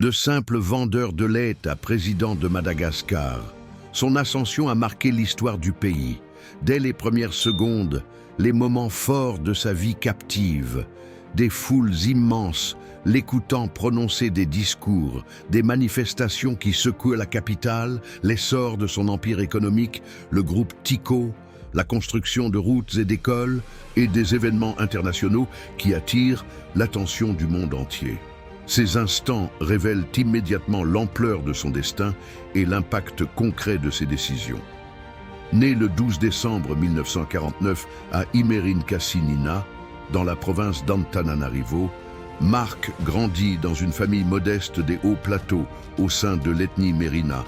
De simple vendeur de lait à président de Madagascar, son ascension a marqué l'histoire du pays. Dès les premières secondes, les moments forts de sa vie captive, des foules immenses l'écoutant prononcer des discours, des manifestations qui secouent la capitale, l'essor de son empire économique, le groupe Tyco, la construction de routes et d'écoles et des événements internationaux qui attirent l'attention du monde entier. Ces instants révèlent immédiatement l'ampleur de son destin et l'impact concret de ses décisions. Né le 12 décembre 1949 à Imerinkasinina, dans la province d'Antananarivo, Marc grandit dans une famille modeste des hauts plateaux au sein de l'ethnie Mérina.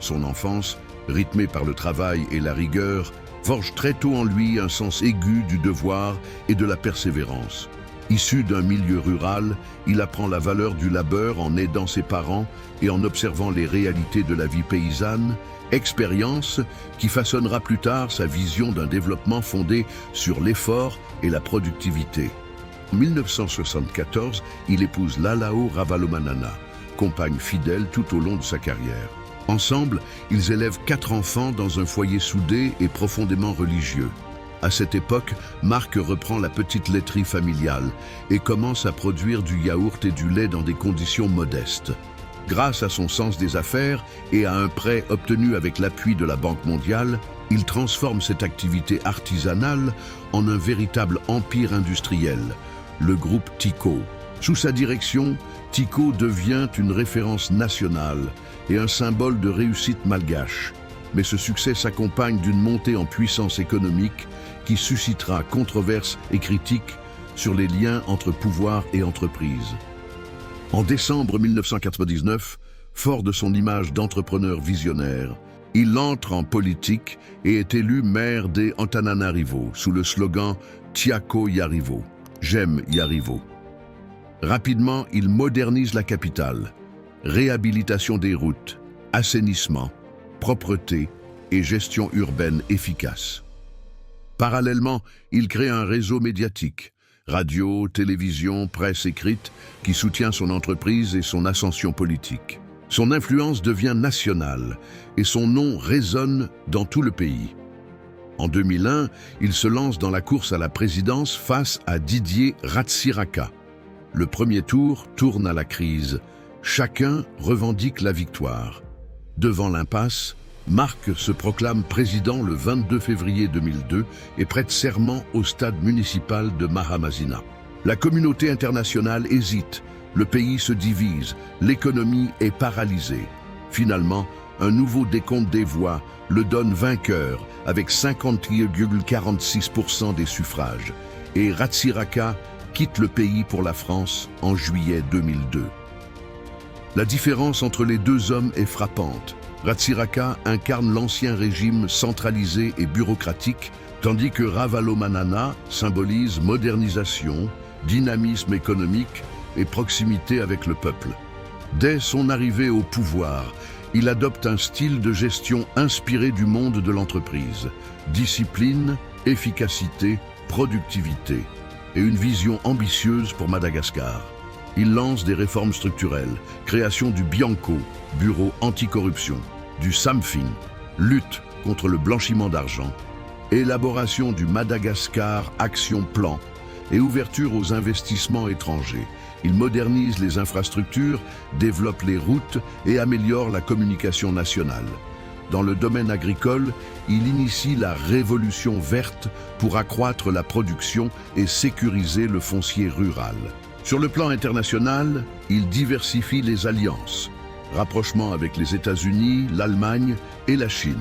Son enfance, rythmée par le travail et la rigueur, forge très tôt en lui un sens aigu du devoir et de la persévérance. Issu d'un milieu rural, il apprend la valeur du labeur en aidant ses parents et en observant les réalités de la vie paysanne, expérience qui façonnera plus tard sa vision d'un développement fondé sur l'effort et la productivité. En 1974, il épouse Lalao Ravalomanana, compagne fidèle tout au long de sa carrière. Ensemble, ils élèvent 4 enfants dans un foyer soudé et profondément religieux. À cette époque, Marc reprend la petite laiterie familiale et commence à produire du yaourt et du lait dans des conditions modestes. Grâce à son sens des affaires et à un prêt obtenu avec l'appui de la Banque mondiale, il transforme cette activité artisanale en un véritable empire industriel, le groupe Tyco. Sous sa direction, Tyco devient une référence nationale et un symbole de réussite malgache. Mais ce succès s'accompagne d'une montée en puissance économique qui suscitera controverses et critiques sur les liens entre pouvoir et entreprise. En décembre 1999, fort de son image d'entrepreneur visionnaire, il entre en politique et est élu maire des Antananarivo sous le slogan « Tiako Yarivo », « J'aime Yarivo ». Rapidement, il modernise la capitale. Réhabilitation des routes, assainissement, propreté et gestion urbaine efficace. Parallèlement, il crée un réseau médiatique, radio, télévision, presse écrite, qui soutient son entreprise et son ascension politique. Son influence devient nationale et son nom résonne dans tout le pays. En 2001, il se lance dans la course à la présidence face à Didier Ratsiraka. Le premier tour tourne à la crise. Chacun revendique la victoire. Devant l'impasse, Marc se proclame président le 22 février 2002 et prête serment au stade municipal de Mahamazina. La communauté internationale hésite, le pays se divise, l'économie est paralysée. Finalement, un nouveau décompte des voix le donne vainqueur avec 50,46% des suffrages et Ratsiraka quitte le pays pour la France en juillet 2002. La différence entre les deux hommes est frappante. Ratsiraka incarne l'ancien régime centralisé et bureaucratique, tandis que Ravalomanana symbolise modernisation, dynamisme économique et proximité avec le peuple. Dès son arrivée au pouvoir, il adopte un style de gestion inspiré du monde de l'entreprise. Discipline, efficacité, productivité et une vision ambitieuse pour Madagascar. Il lance des réformes structurelles, création du Bianco, bureau anticorruption, du Samfing, lutte contre le blanchiment d'argent, élaboration du Madagascar Action Plan et ouverture aux investissements étrangers. Il modernise les infrastructures, développe les routes et améliore la communication nationale. Dans le domaine agricole, il initie la révolution verte pour accroître la production et sécuriser le foncier rural. Sur le plan international, il diversifie les alliances, rapprochement avec les États-Unis, l'Allemagne et la Chine,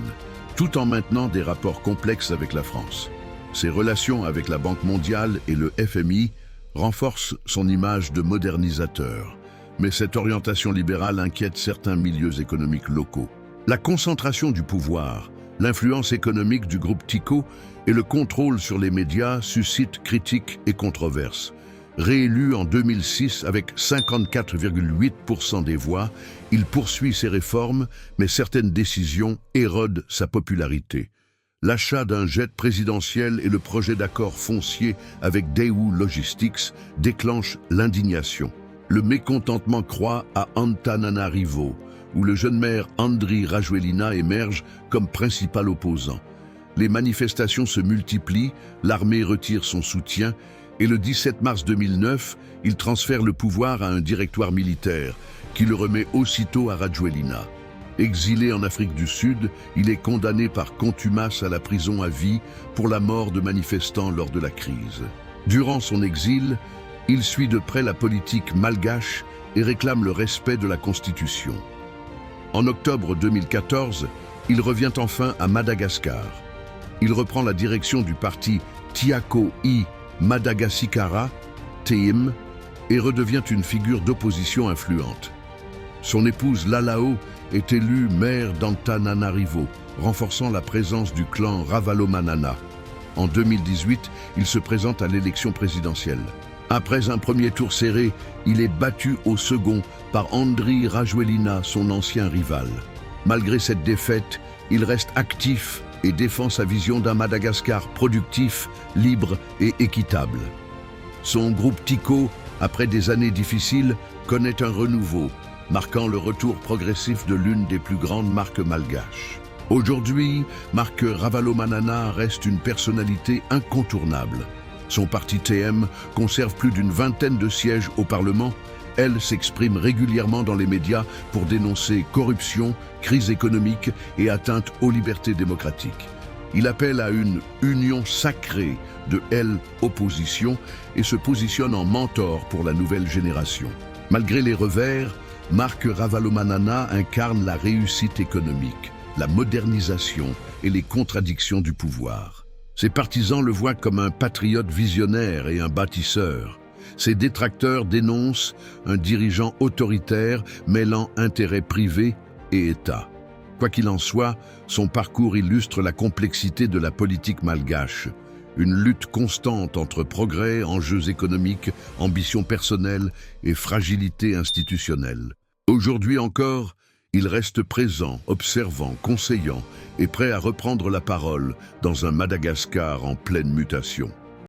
tout en maintenant des rapports complexes avec la France. Ses relations avec la Banque mondiale et le FMI renforcent son image de modernisateur, mais cette orientation libérale inquiète certains milieux économiques locaux. La concentration du pouvoir, l'influence économique du groupe Tyco et le contrôle sur les médias suscitent critiques et controverses. Réélu en 2006 avec 54,8% des voix, il poursuit ses réformes, mais certaines décisions érodent sa popularité. L'achat d'un jet présidentiel et le projet d'accord foncier avec Daewoo Logistics déclenchent l'indignation. Le mécontentement croît à Antananarivo, où le jeune maire Andry Rajoelina émerge comme principal opposant. Les manifestations se multiplient, l'armée retire son soutien et le 17 mars 2009, il transfère le pouvoir à un directoire militaire qui le remet aussitôt à Rajoelina. Exilé en Afrique du Sud, il est condamné par contumace à la prison à vie pour la mort de manifestants lors de la crise. Durant son exil, il suit de près la politique malgache et réclame le respect de la Constitution. En octobre 2014, il revient enfin à Madagascar. Il reprend la direction du parti Tiako I Madagassikara, TIM, et redevient une figure d'opposition influente. Son épouse Lalao est élue maire d'Antananarivo, renforçant la présence du clan Ravalomanana. En 2018, il se présente à l'élection présidentielle. Après un premier tour serré, il est battu au second par Andry Rajoelina, son ancien rival. Malgré cette défaite, il reste actif et défend sa vision d'un Madagascar productif, libre et équitable. Son groupe Tico, après des années difficiles, connaît un renouveau, marquant le retour progressif de l'une des plus grandes marques malgaches. Aujourd'hui, Marc Ravalomanana reste une personnalité incontournable. Son parti TM conserve plus d'une vingtaine de sièges au Parlement. Elle s'exprime régulièrement dans les médias pour dénoncer corruption, crise économique et atteinte aux libertés démocratiques. Il appelle à une union sacrée de l'opposition et se positionne en mentor pour la nouvelle génération. Malgré les revers, Marc Ravalomanana incarne la réussite économique, la modernisation et les contradictions du pouvoir. Ses partisans le voient comme un patriote visionnaire et un bâtisseur. Ses détracteurs dénoncent un dirigeant autoritaire mêlant intérêts privés et État. Quoi qu'il en soit, son parcours illustre la complexité de la politique malgache. Une lutte constante entre progrès, enjeux économiques, ambition personnelle et fragilité institutionnelle. Aujourd'hui encore, il reste présent, observant, conseillant et prêt à reprendre la parole dans un Madagascar en pleine mutation.